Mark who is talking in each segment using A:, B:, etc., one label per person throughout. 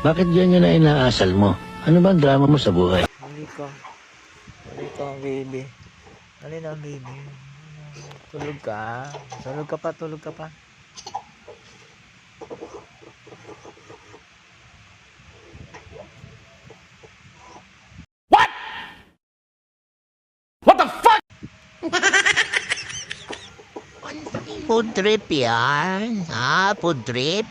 A: Bakit ganyan na inaasal mo? Ano ba ang drama mo sa buhay?
B: Halika. Halika, baby. Halika, baby. Tulog ka. Tulog ka pa, tulog ka pa.
C: Food trip yan. Food trip.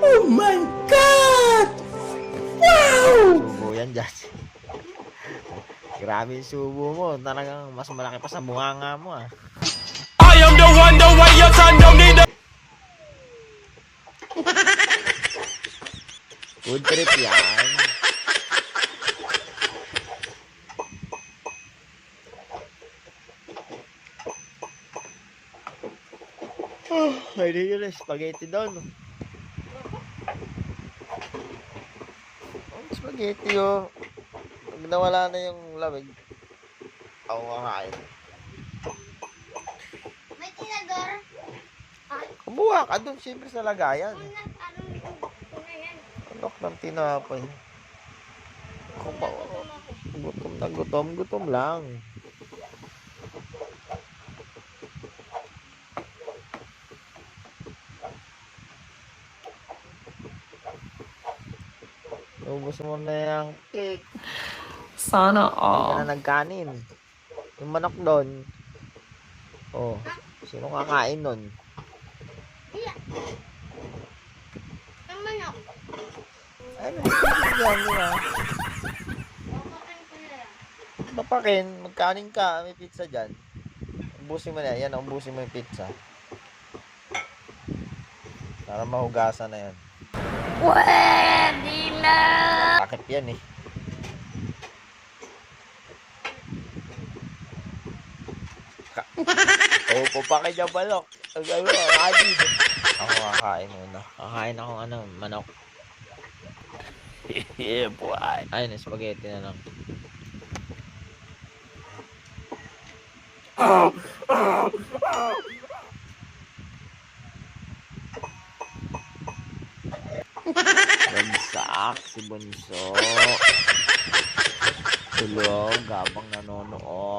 B: Oh my God! Wow! Subo yan, Josh. Grabe yung subo mo. Talagang mas malaki pa sa bunganga mo, ah.
D: I am the one, the way your son don't need a...
B: Food trip yan. May nila spaghetti doon. Spaghetti, oh. Pag nawala na yung lamig, ako kakain.
E: May tinador.
B: Kumuha ka doon, siyempre sa lagayan.
E: Ano yan?
B: Alok ng tinapay. Ako pa, gutom na gutom, gutom lang. Ubus mo na yung cake.
F: Sana
B: Hindi
F: all.
B: ka na nagkanin. Yung manok doon. Oh, sino kakain nun?
E: Ang manok.
B: Ay, yan nila.
E: Makain ko na lang.
B: Papakin, magkanin ka, may pizza dyan. Ubusin mo na yan, ubusin mo yung pizza. Para mahugasan na yan.
E: Pwede na.
B: Takip yan eh. Opo pa kay Jabalok. Ang ano, adi. Ako kakain muna. Kakain akong ano, manok.
A: Yeah, boy.
B: Ayun, spaghetti na lang. Bagsak si Bunso. Tulog habang nanonood.